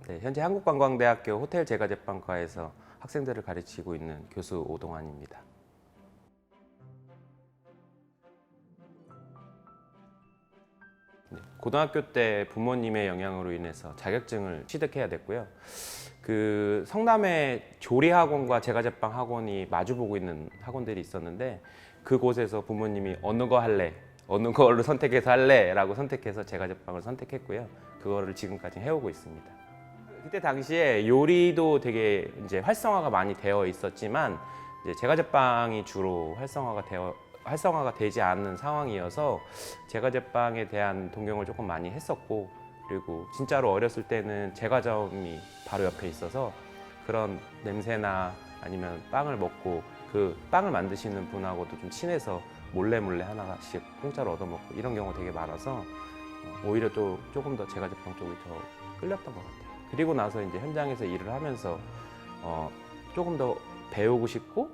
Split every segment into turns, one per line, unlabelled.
네, 현재 한국관광대학교 호텔제과제빵과에서 학생들을 가르치고 있는 교수 오동환입니다. 네, 고등학교 때 부모님의 영향으로 인해서 자격증을 취득해야 됐고요. 그 성남에 조리학원과 제과제빵 학원이 마주보고 있는 학원들이 있었는데 그곳에서 부모님이 어느 거 할래? 어느 걸로 선택해서 할래? 라고 선택해서 제과제빵을 선택했고요. 그거를 지금까지 해오고 있습니다. 그때 당시에 요리도 되게 이제 활성화가 많이 되어 있었지만 이제 제과제빵이 주로 활성화가 되지 않는 상황이어서 제과제빵에 대한 동경을 조금 많이 했었고, 그리고 진짜로 어렸을 때는 제과점이 바로 옆에 있어서 그런 냄새나 아니면 빵을 먹고 그 빵을 만드시는 분하고도 좀 친해서 몰래 하나씩 공짜로 얻어먹고 이런 경우가 되게 많아서 오히려 또 조금 더 제과제빵 쪽이 더 끌렸던 것 같아요. 그리고 나서 이제 현장에서 일을 하면서 조금 더 배우고 싶고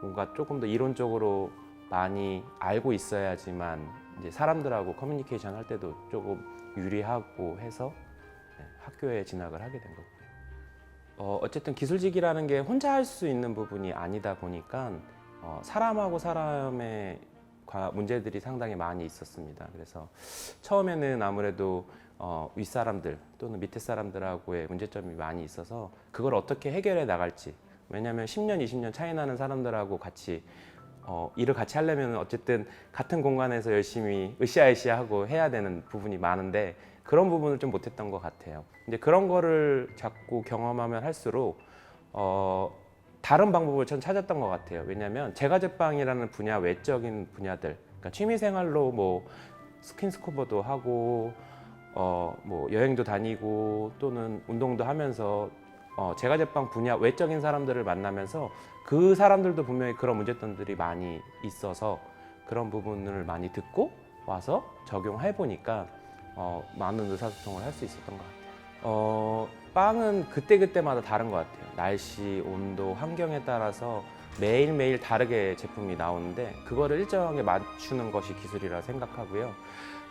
뭔가 조금 더 이론적으로 많이 알고 있어야지만 이제 사람들하고 커뮤니케이션 할 때도 조금 유리하고 해서 학교에 진학을 하게 된 거고요. 어쨌든 기술직이라는 게 혼자 할 수 있는 부분이 아니다 보니까 사람하고 사람의 문제들이 상당히 많이 있었습니다. 그래서 처음에는 아무래도 윗사람들 또는 밑에 사람들하고의 문제점이 많이 있어서 그걸 어떻게 해결해 나갈지, 왜냐하면 10년, 20년 차이 나는 사람들하고 같이 일을 같이 하려면 어쨌든 같은 공간에서 열심히 으쌰으쌰하고 해야 되는 부분이 많은데 그런 부분을 좀 못했던 것 같아요. 근데 그런 거를 자꾸 경험하면 할수록 다른 방법을 전 찾았던 것 같아요. 왜냐하면 제과제빵이라는 분야 외적인 분야들, 그러니까 취미생활로 뭐 스킨스쿠버도 하고 뭐 여행도 다니고 또는 운동도 하면서 제과제빵 분야 외적인 사람들을 만나면서 그 사람들도 분명히 그런 문제점들이 많이 있어서 그런 부분을 많이 듣고 와서 적용해 보니까 많은 의사소통을 할 수 있었던 것 같아요. 빵은 그때그때마다 다른 것 같아요. 날씨, 온도, 환경에 따라서 매일매일 다르게 제품이 나오는데 그거를 일정하게 맞추는 것이 기술이라 생각하고요.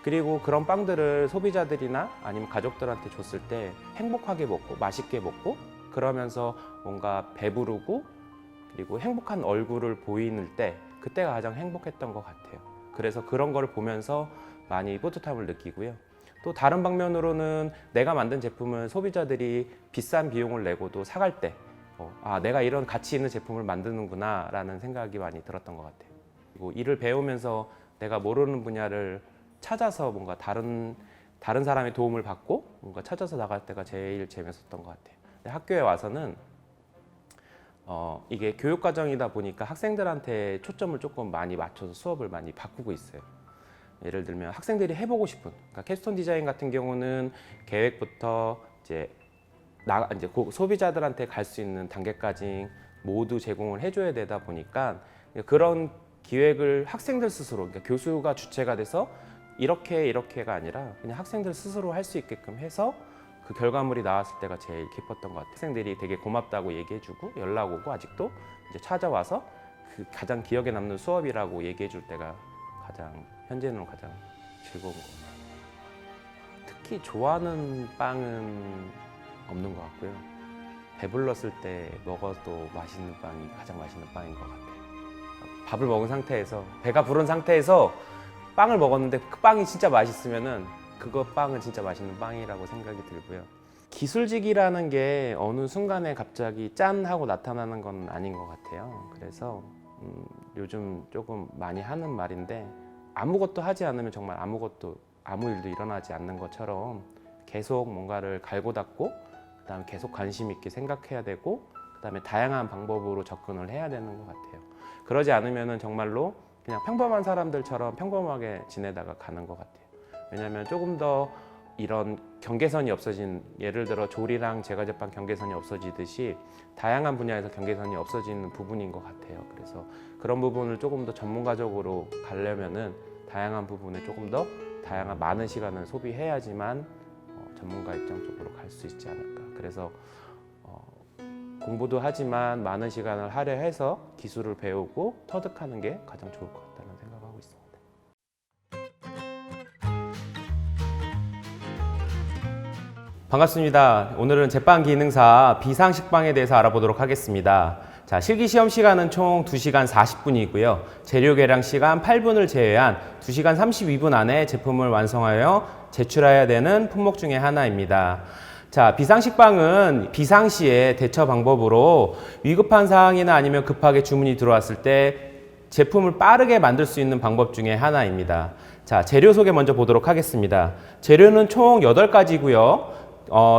그리고 그런 빵들을 소비자들이나 아니면 가족들한테 줬을 때 행복하게 먹고 맛있게 먹고 그러면서 뭔가 배부르고 그리고 행복한 얼굴을 보이는 때 그때가 가장 행복했던 것 같아요. 그래서 그런 거를 보면서 많이 뿌듯함을 느끼고요. 또 다른 방면으로는 내가 만든 제품을 소비자들이 비싼 비용을 내고도 사갈 때 내가 이런 가치 있는 제품을 만드는구나 라는 생각이 많이 들었던 것 같아요. 그리고 일을 배우면서 내가 모르는 분야를 찾아서 뭔가 다른 사람의 도움을 받고 뭔가 찾아서 나갈 때가 제일 재밌었던 것 같아요. 근데 학교에 와서는 이게 교육과정이다 보니까 학생들한테 초점을 조금 많이 맞춰서 수업을 많이 바꾸고 있어요. 예를 들면 학생들이 해보고 싶은, 그러니까 캡스톤 디자인 같은 경우는 계획부터 이제 소비자들한테 갈 수 있는 단계까지 모두 제공을 해줘야 되다 보니까 그런 기획을 학생들 스스로, 그러니까 교수가 주체가 돼서 이렇게가 아니라 그냥 학생들 스스로 할 수 있게끔 해서 그 결과물이 나왔을 때가 제일 기뻤던 것 같아요. 학생들이 되게 고맙다고 얘기해주고 연락 오고 아직도 이제 찾아와서 그 가장 기억에 남는 수업이라고 얘기해줄 때가 현재는 가장 즐거운 것 같아요. 특히 좋아하는 빵은 없는 것 같고요. 배불렀을 때 먹어도 맛있는 빵이 가장 맛있는 빵인 것 같아요. 밥을 먹은 상태에서 배가 부른 상태에서 빵을 먹었는데 그 빵이 진짜 맛있으면은 그거 빵은 진짜 맛있는 빵이라고 생각이 들고요. 기술직이라는 게 어느 순간에 갑자기 짠 하고 나타나는 건 아닌 것 같아요. 그래서 요즘 조금 많이 하는 말인데 아무것도 하지 않으면 정말 아무 일도 일어나지 않는 것처럼 계속 뭔가를 갈고 닦고 그다음에 계속 관심 있게 생각해야 되고 그다음에 다양한 방법으로 접근을 해야 되는 것 같아요. 그러지 않으면은 정말로 그냥 평범한 사람들처럼 평범하게 지내다가 가는 것 같아요. 왜냐하면 조금 더 이런 경계선이 없어진, 예를 들어 조리랑 제과제빵 경계선이 없어지듯이 다양한 분야에서 경계선이 없어지는 부분인 것 같아요. 그래서 그런 부분을 조금 더 전문가적으로 가려면은 다양한 부분에 조금 더 많은 시간을 소비해야지만 전문가 입장 쪽으로 갈 수 있지 않을까. 그래서 공부도 하지만 많은 시간을 할애해서 기술을 배우고 터득하는 게 가장 좋을 것 같다는 생각하고 있습니다. 반갑습니다. 오늘은 제빵 기능사 비상식빵에 대해서 알아보도록 하겠습니다. 자, 실기 시험 시간은 총 2시간 40분이고요. 재료 계량 시간 8분을 제외한 2시간 32분 안에 제품을 완성하여 제출해야 되는 품목 중에 하나입니다. 자, 비상식빵은 비상시에 대처 방법으로 위급한 상황이나 아니면 급하게 주문이 들어왔을 때 제품을 빠르게 만들 수 있는 방법 중에 하나입니다. 자, 재료 소개 먼저 보도록 하겠습니다. 재료는 총 8가지고요.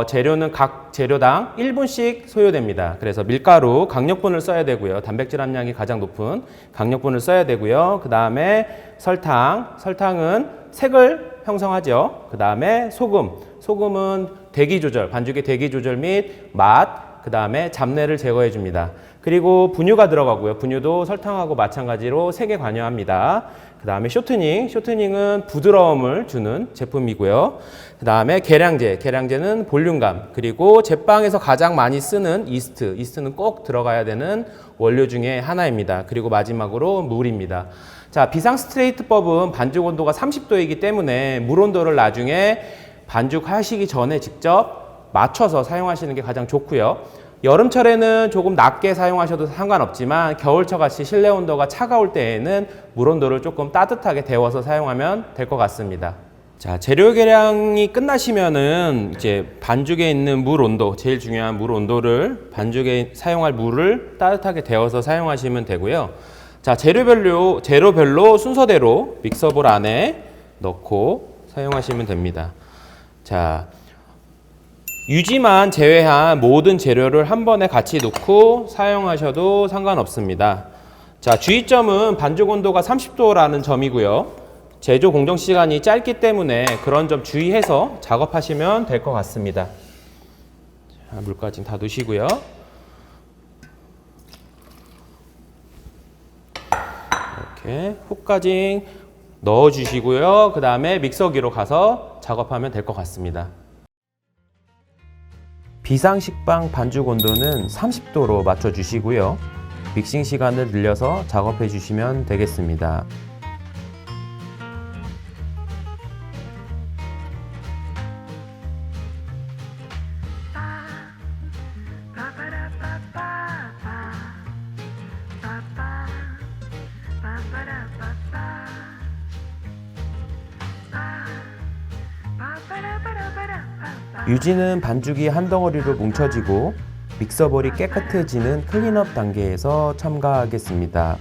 재료는 각 재료당 1분씩 소요됩니다. 그래서 밀가루, 강력분을 써야 되고요. 단백질 함량이 가장 높은 강력분을 써야 되고요. 그 다음에 설탕은 색을 형성하죠. 그 다음에 소금은 대기 조절, 반죽의 대기 조절 및 맛, 그 다음에 잡내를 제거해 줍니다. 그리고 분유가 들어가고요. 분유도 설탕하고 마찬가지로 색에 관여합니다. 그 다음에 쇼트닝은 부드러움을 주는 제품이고요. 그 다음에 계량제는 볼륨감, 그리고 제빵에서 가장 많이 쓰는 이스트는 꼭 들어가야 되는 원료 중에 하나입니다. 그리고 마지막으로 물입니다. 자, 비상 스트레이트법은 반죽 온도가 30도이기 때문에 물 온도를 나중에 반죽하시기 전에 직접 맞춰서 사용하시는 게 가장 좋고요. 여름철에는 조금 낮게 사용하셔도 상관없지만 겨울철 같이 실내 온도가 차가울 때에는 물 온도를 조금 따뜻하게 데워서 사용하면 될 것 같습니다. 자, 재료 계량이 끝나시면은 이제 반죽에 있는 물 온도, 제일 중요한 물 온도를 반죽에 사용할 물을 따뜻하게 데워서 사용하시면 되고요. 자, 재료별로 순서대로 믹서볼 안에 넣고 사용하시면 됩니다. 자, 유지만 제외한 모든 재료를 한 번에 같이 넣고 사용하셔도 상관없습니다. 자, 주의점은 반죽 온도가 30도라는 점이고요. 제조 공정 시간이 짧기 때문에 그런 점 주의해서 작업하시면 될 것 같습니다. 자, 물까지 다 넣으시고요. 이렇게 훅까지 넣어주시고요. 그 다음에 믹서기로 가서 작업하면 될 것 같습니다. 비상식빵 반죽 온도는 30도로 맞춰주시고요. 믹싱 시간을 늘려서 작업해 주시면 되겠습니다. 유지는 반죽이 한 덩어리로 뭉쳐지고 믹서볼이 깨끗해지는 클린업 단계에서 첨가하겠습니다.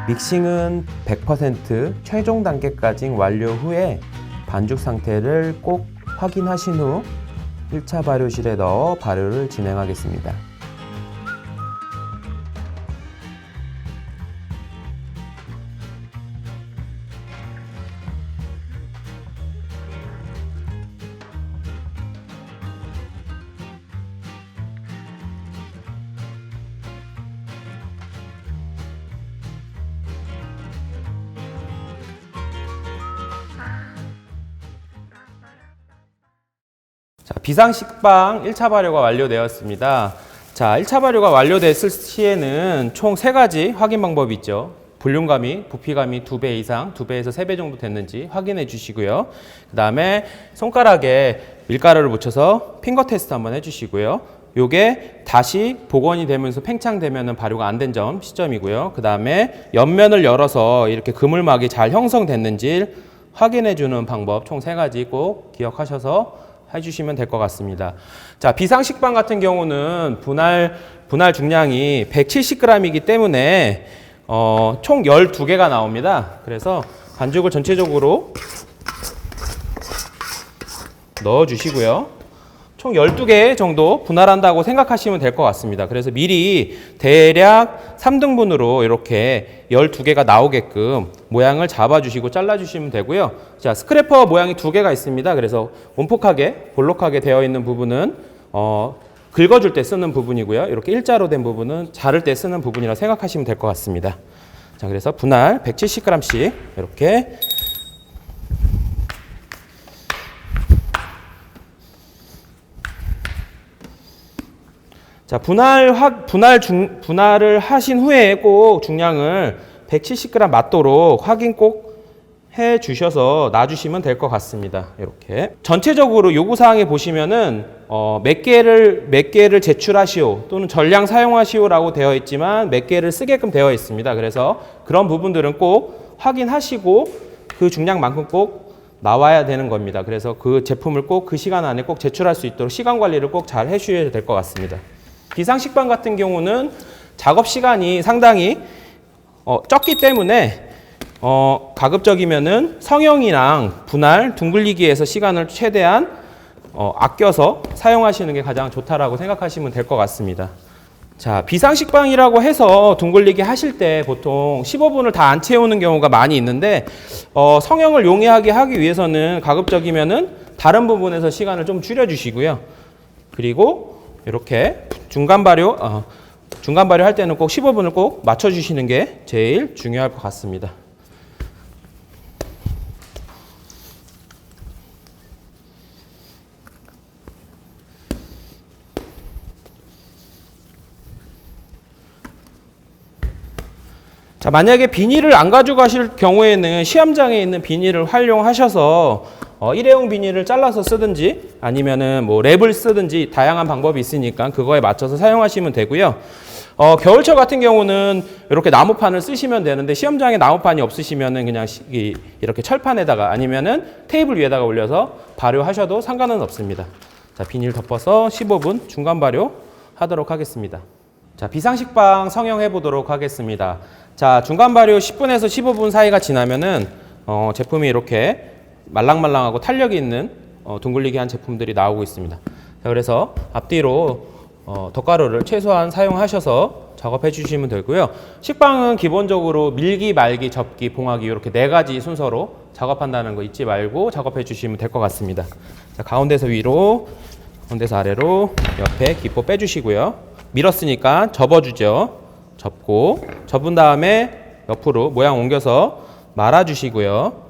믹싱은 100% 최종 단계까지 완료 후에 반죽 상태를 꼭 확인하신 후 1차 발효실에 넣어 발효를 진행하겠습니다. 자, 비상식빵 1차 발효가 완료되었습니다. 자, 1차 발효가 완료됐을 시에는 총 3가지 확인 방법이 있죠. 볼륨감이, 부피감이 2배 이상, 2배에서 3배 정도 됐는지 확인해 주시고요. 그 다음에 손가락에 밀가루를 묻혀서 핑거 테스트 한번 해주시고요. 요게 다시 복원이 되면서 팽창되면 발효가 안 된 점 시점이고요. 그 다음에 옆면을 열어서 이렇게 그물막이 잘 형성됐는지 확인해 주는 방법 총 3가지 꼭 기억하셔서 해주시면 될 것 같습니다. 자, 비상식빵 같은 경우는 분할 중량이 170g이기 때문에 총 12개가 나옵니다. 그래서 반죽을 전체적으로 넣어주시고요. 총 12개 정도 분할한다고 생각하시면 될 것 같습니다. 그래서 미리 대략 3등분으로 이렇게 12개가 나오게끔 모양을 잡아주시고 잘라주시면 되고요. 자, 스크래퍼 모양이 2개가 있습니다. 그래서 원폭하게, 볼록하게 되어 있는 부분은 긁어줄 때 쓰는 부분이고요. 이렇게 일자로 된 부분은 자를 때 쓰는 부분이라고 생각하시면 될 것 같습니다. 자, 그래서 분할 170g씩 이렇게 자, 분할을 하신 후에 꼭 중량을 170g 맞도록 확인 꼭 해 주셔서 놔주시면 될 것 같습니다. 이렇게 전체적으로 요구사항에 보시면은 몇 개를 제출하시오 또는 전량 사용하시오라고 되어 있지만 몇 개를 쓰게끔 되어 있습니다. 그래서 그런 부분들은 꼭 확인하시고 그 중량만큼 꼭 나와야 되는 겁니다. 그래서 그 제품을 꼭 그 시간 안에 꼭 제출할 수 있도록 시간 관리를 꼭 잘 해주셔야 될 것 같습니다. 비상식빵 같은 경우는 작업 시간이 상당히 적기 때문에 가급적이면은 성형이랑 분할, 둥글리기에서 시간을 최대한 아껴서 사용하시는 게 가장 좋다라고 생각하시면 될 것 같습니다. 자, 비상식빵이라고 해서 둥글리기 하실 때 보통 15분을 다 안 채우는 경우가 많이 있는데 성형을 용이하게 하기 위해서는 가급적이면은 다른 부분에서 시간을 좀 줄여주시고요. 그리고 이렇게 중간 발효 할 때는 꼭 15분을 꼭 맞춰주시는 게 제일 중요할 것 같습니다. 자, 만약에 비닐을 안 가져가실 경우에는 시험장에 있는 비닐을 활용하셔서 일회용 비닐을 잘라서 쓰든지 아니면은 뭐 랩을 쓰든지 다양한 방법이 있으니까 그거에 맞춰서 사용하시면 되고요. 겨울철 같은 경우는 이렇게 나무판을 쓰시면 되는데 시험장에 나무판이 없으시면은 그냥 이렇게 철판에다가 아니면은 테이블 위에다가 올려서 발효하셔도 상관은 없습니다. 자, 비닐 덮어서 15분 중간 발효 하도록 하겠습니다. 자, 비상식빵 성형해 보도록 하겠습니다. 자, 중간 발효 10분에서 15분 사이가 지나면은 제품이 이렇게 말랑말랑하고 탄력이 있는 둥글리기 한 제품들이 나오고 있습니다. 자, 그래서 앞뒤로 덧가루를 최소한 사용하셔서 작업해 주시면 되고요. 식빵은 기본적으로 밀기, 말기, 접기, 봉하기 이렇게 4가지 순서로 작업한다는 거 잊지 말고 작업해 주시면 될 것 같습니다. 자, 가운데서 위로, 가운데서 아래로 옆에 기포 빼주시고요. 밀었으니까 접어주죠. 접고 접은 다음에 옆으로 모양 옮겨서 말아주시고요.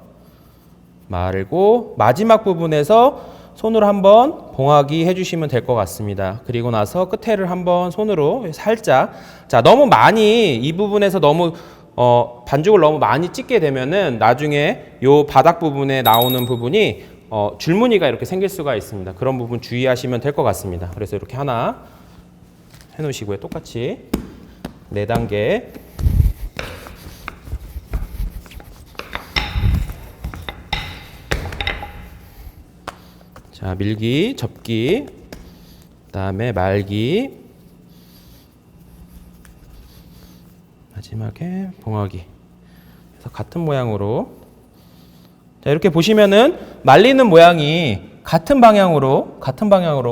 말고 마지막 부분에서 손으로 한번 봉하기 해주시면 될 것 같습니다. 그리고 나서 끝에를 한번 손으로 살짝, 자, 너무 많이 이 부분에서 너무 반죽을 너무 많이 찢게 되면은 나중에 요 바닥 부분에 나오는 부분이 줄무늬가 이렇게 생길 수가 있습니다. 그런 부분 주의하시면 될 것 같습니다. 그래서 이렇게 하나 해놓으시고요. 똑같이 4단계. 자, 밀기, 접기, 그다음에 말기, 마지막에 봉하기. 그래서 같은 모양으로. 자, 이렇게 보시면은 말리는 모양이 같은 방향으로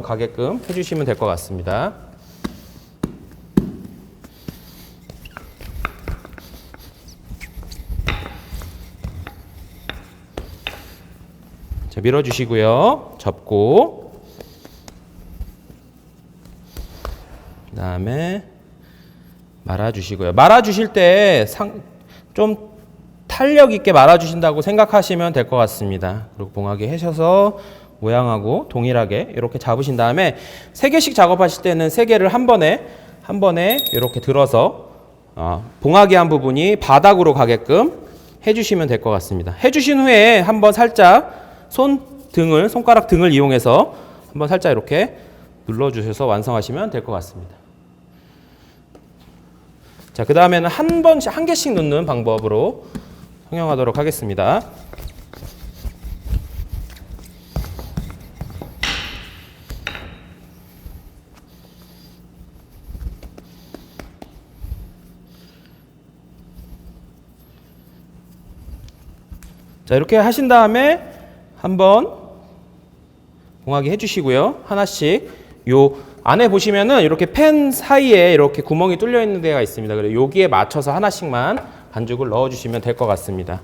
가게끔 해주시면 될 것 같습니다. 자, 밀어주시고요. 접고 그 다음에 말아주시고요. 말아주실 때 좀 탄력 있게 말아주신다고 생각하시면 될 것 같습니다. 그리고 봉하게 하셔서 모양하고 동일하게 이렇게 잡으신 다음에 3개씩 작업하실 때는 3개를 한 번에 이렇게 들어서 봉하게 한 부분이 바닥으로 가게끔 해주시면 될 것 같습니다. 해주신 후에 한번 살짝 손가락 등을 이용해서 한번 살짝 이렇게 눌러주셔서 완성하시면 될 것 같습니다. 자, 그 다음에는 한 개씩 넣는 방법으로 성형하도록 하겠습니다. 자, 이렇게 하신 다음에 한번 봉하게 해주시고요. 하나씩 요 안에 보시면은 이렇게 팬 사이에 이렇게 구멍이 뚫려 있는 데가 있습니다. 그래서 여기에 맞춰서 하나씩만 반죽을 넣어 주시면 될 것 같습니다.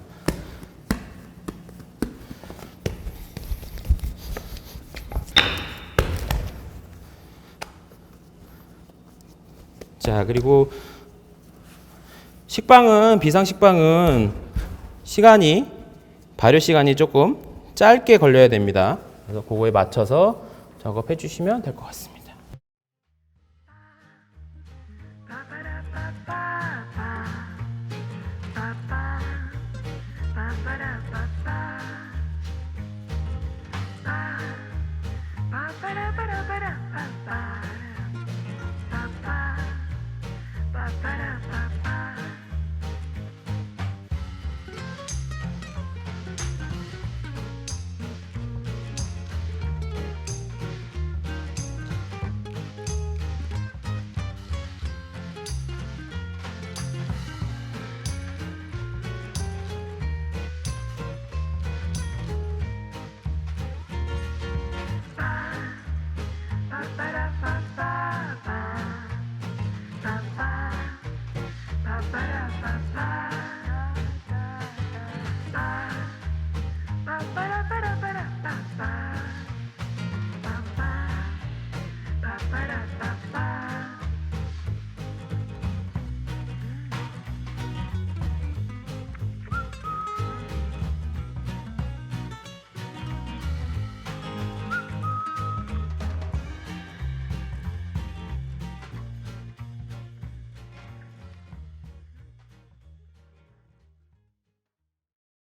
자, 그리고 비상식빵은 발효 시간이 조금 짧게 걸려야 됩니다. 그래서 그거에 맞춰서 작업해 주시면 될 것 같습니다.